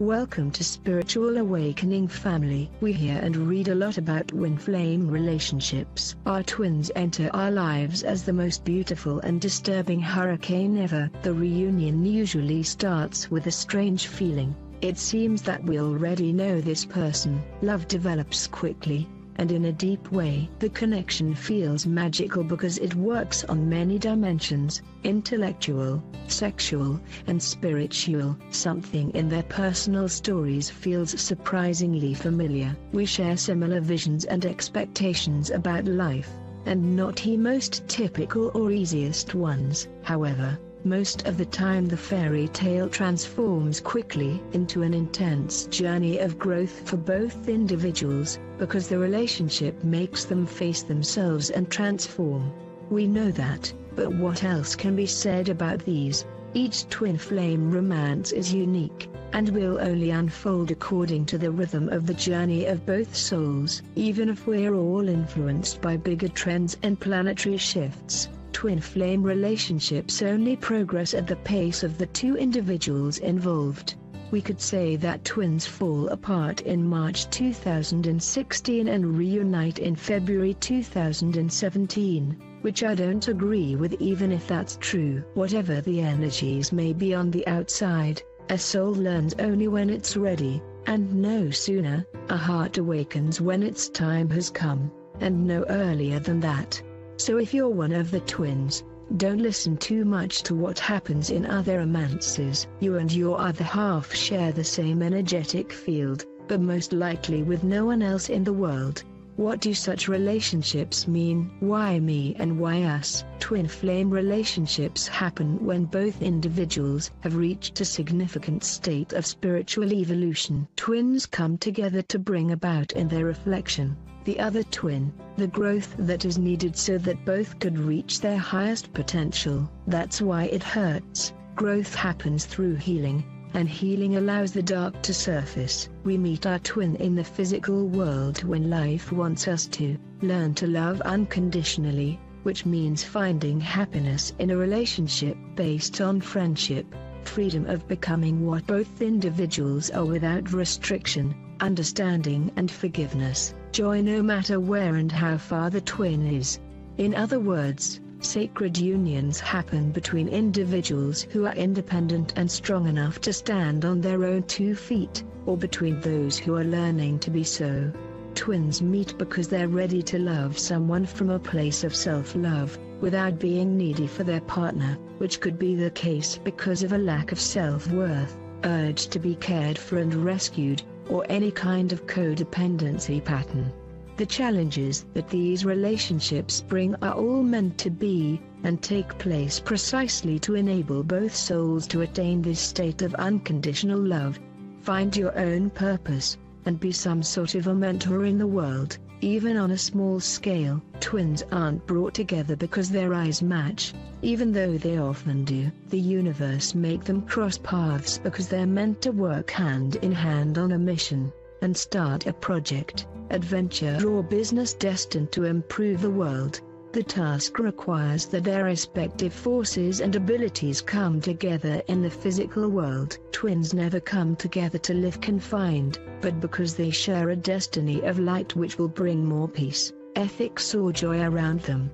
Welcome to Spiritual Awakening family. We hear and read a lot about twin flame relationships. Our twins enter our lives as the most beautiful and disturbing hurricane ever. The reunion usually starts with a strange feeling. It seems that we already know this person. Love develops quickly, and in a deep way. The connection feels magical because it works on many dimensions: intellectual, sexual, and spiritual. Something in their personal stories feels surprisingly familiar. We share similar visions and expectations about life, and not the most typical or easiest ones. However, most of the time the fairy tale transforms quickly into an intense journey of growth for both individuals, because the relationship makes them face themselves and transform. We know that, but what else can be said about these? Each twin flame romance is unique, and will only unfold according to the rhythm of the journey of both souls. Even if we're all influenced by bigger trends and planetary shifts, twin flame relationships only progress at the pace of the two individuals involved. We could say that twins fall apart in March 2016 and reunite in February 2017, which I don't agree with, even if that's true. Whatever the energies may be on the outside, a soul learns only when it's ready, and no sooner. A heart awakens when its time has come, and no earlier than that. So if you're one of the twins, don't listen too much to what happens in other romances. You and your other half share the same energetic field, but most likely with no one else in the world. What do such relationships mean? Why me and why us? Twin flame relationships happen when both individuals have reached a significant state of spiritual evolution. Twins come together to bring about in their reflection, the other twin, the growth that is needed so that both could reach their highest potential. That's why it hurts. Growth happens through healing, and healing allows the dark to surface. We meet our twin in the physical world when life wants us to learn to love unconditionally, which means finding happiness in a relationship based on friendship, freedom of becoming what both individuals are without restriction, understanding and forgiveness, joy no matter where and how far the twin is. In other words, sacred unions happen between individuals who are independent and strong enough to stand on their own 2 feet, or between those who are learning to be so. Twins meet because they're ready to love someone from a place of self-love, without being needy for their partner, which could be the case because of a lack of self-worth, urge to be cared for and rescued, or any kind of codependency pattern. The challenges that these relationships bring are all meant to be, and take place precisely to enable both souls to attain this state of unconditional love, find your own purpose, and be some sort of a mentor in the world, even on a small scale. Twins aren't brought together because their eyes match, even though they often do. The universe make them cross paths because they're meant to work hand in hand on a mission, and start a project, adventure or business destined to improve the world. The task requires that their respective forces and abilities come together in the physical world. Twins never come together to live confined, but because they share a destiny of light which will bring more peace, ethics or joy around them.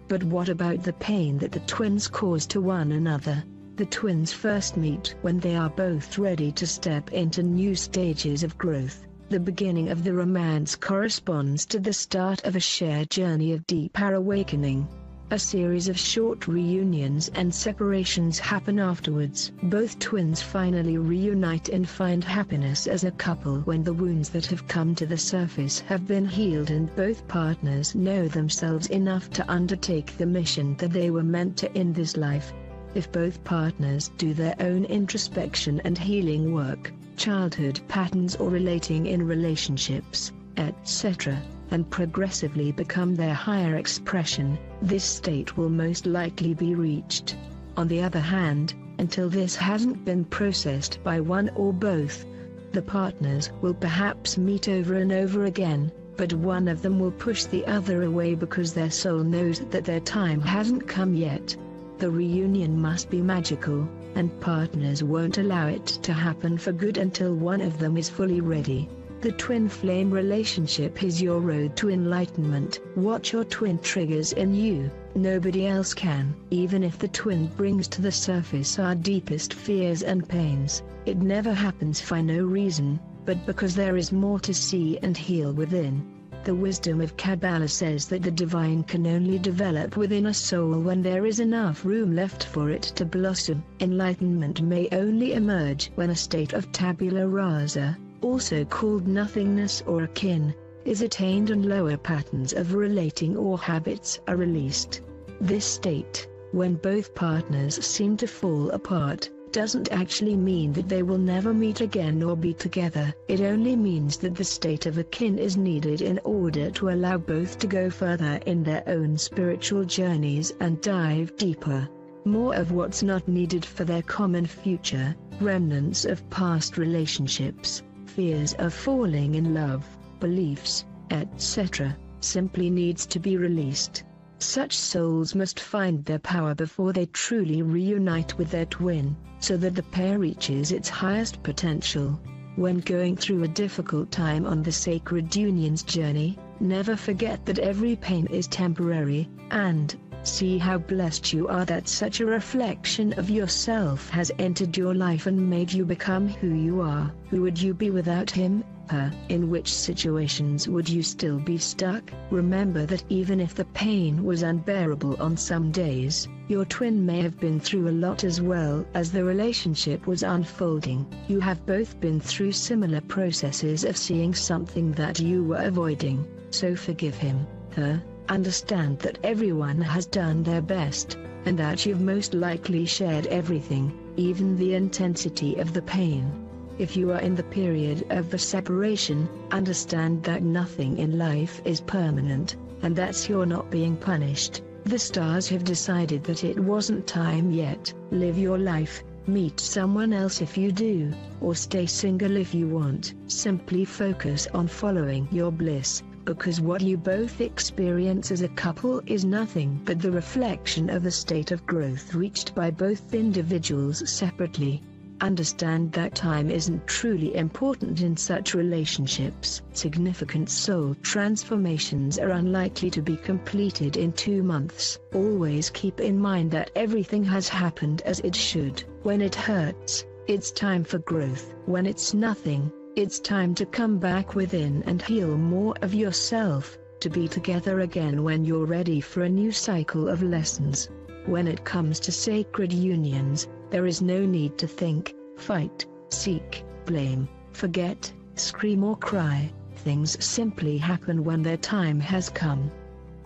But what about the pain that the twins cause to one another? The twins first meet when they are both ready to step into new stages of growth. The beginning of the romance corresponds to the start of a shared journey of deeper awakening. A series of short reunions and separations happen afterwards. Both twins finally reunite and find happiness as a couple when the wounds that have come to the surface have been healed and both partners know themselves enough to undertake the mission that they were meant to in this life. If both partners do their own introspection and healing work, childhood patterns or relating in relationships, etc., and progressively become their higher expression, this state will most likely be reached. On the other hand, until this hasn't been processed by one or both, the partners will perhaps meet over and over again, but one of them will push the other away because their soul knows that their time hasn't come yet. The reunion must be magical, and partners won't allow it to happen for good until one of them is fully ready. The twin flame relationship is your road to enlightenment. What your twin triggers in you, nobody else can. Even if the twin brings to the surface our deepest fears and pains, it never happens for no reason, but because there is more to see and heal within. The wisdom of Kabbalah says that the divine can only develop within a soul when there is enough room left for it to blossom. Enlightenment may only emerge when a state of tabula rasa, also called nothingness or akin, is attained and lower patterns of relating or habits are released. This state, when both partners seem to fall apart, doesn't actually mean that they will never meet again or be together. It only means that the state of akin is needed in order to allow both to go further in their own spiritual journeys and dive deeper. More of what's not needed for their common future, remnants of past relationships, fears of falling in love, beliefs, etc., simply needs to be released. Such souls must find their power before they truly reunite with their twin, so that the pair reaches its highest potential. When going through a difficult time on the sacred union's journey, never forget that every pain is temporary, and see how blessed you are that such a reflection of yourself has entered your life and made you become who you are. Who would you be without him, her? In which situations would you still be stuck? Remember that even if the pain was unbearable on some days, your twin may have been through a lot as well as the relationship was unfolding. You have both been through similar processes of seeing something that you were avoiding, so forgive him, her. Understand that everyone has done their best, and that you've most likely shared everything, even the intensity of the pain. If you are in the period of the separation, understand that nothing in life is permanent, and that's you're not being punished. The stars have decided that it wasn't time yet. Live your life, meet someone else if you do, or stay single if you want. Simply focus on following your bliss, because what you both experience as a couple is nothing but the reflection of the state of growth reached by both individuals separately. Understand that time isn't truly important in such relationships. Significant soul transformations are unlikely to be completed in 2 months. Always keep in mind that everything has happened as it should. When it hurts, it's time for growth. When it's nothing, it's time to come back within and heal more of yourself, to be together again when you're ready for a new cycle of lessons. When it comes to sacred unions, there is no need to think, fight, seek, blame, forget, scream or cry. Things simply happen when their time has come.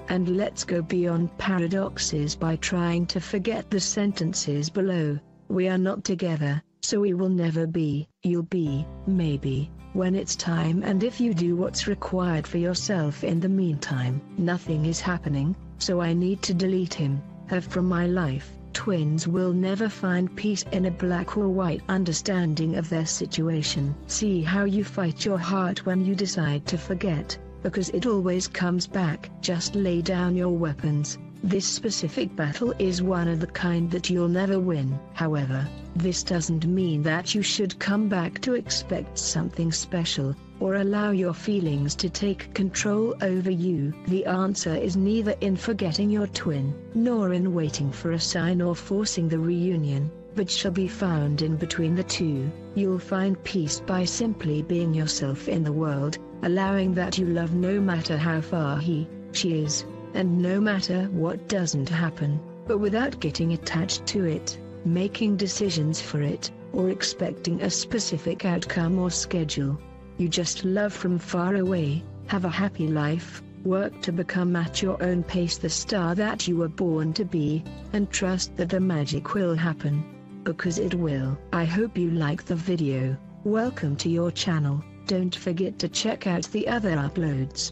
And let's go beyond paradoxes by trying to forget the sentences below. We are not together, so we will never be. You'll be, maybe, when it's time, and if you do what's required for yourself in the meantime. Nothing is happening, so I need to delete him, her from my life. Twins will never find peace in a black or white understanding of their situation. See how you fight your heart when you decide to forget, because it always comes back. Just lay down your weapons. This specific battle is one of the kind that you'll never win. However, this doesn't mean that you should come back to expect something special, or allow your feelings to take control over you. The answer is neither in forgetting your twin, nor in waiting for a sign or forcing the reunion, but shall be found in between the two. You'll find peace by simply being yourself in the world, allowing that you love no matter how far she is, and no matter what doesn't happen, but without getting attached to it, making decisions for it, or expecting a specific outcome or schedule. You just love from far away, have a happy life, work to become at your own pace the star that you were born to be, and trust that the magic will happen. Because it will. I hope you liked the video. Welcome to your channel. Don't forget to check out the other uploads.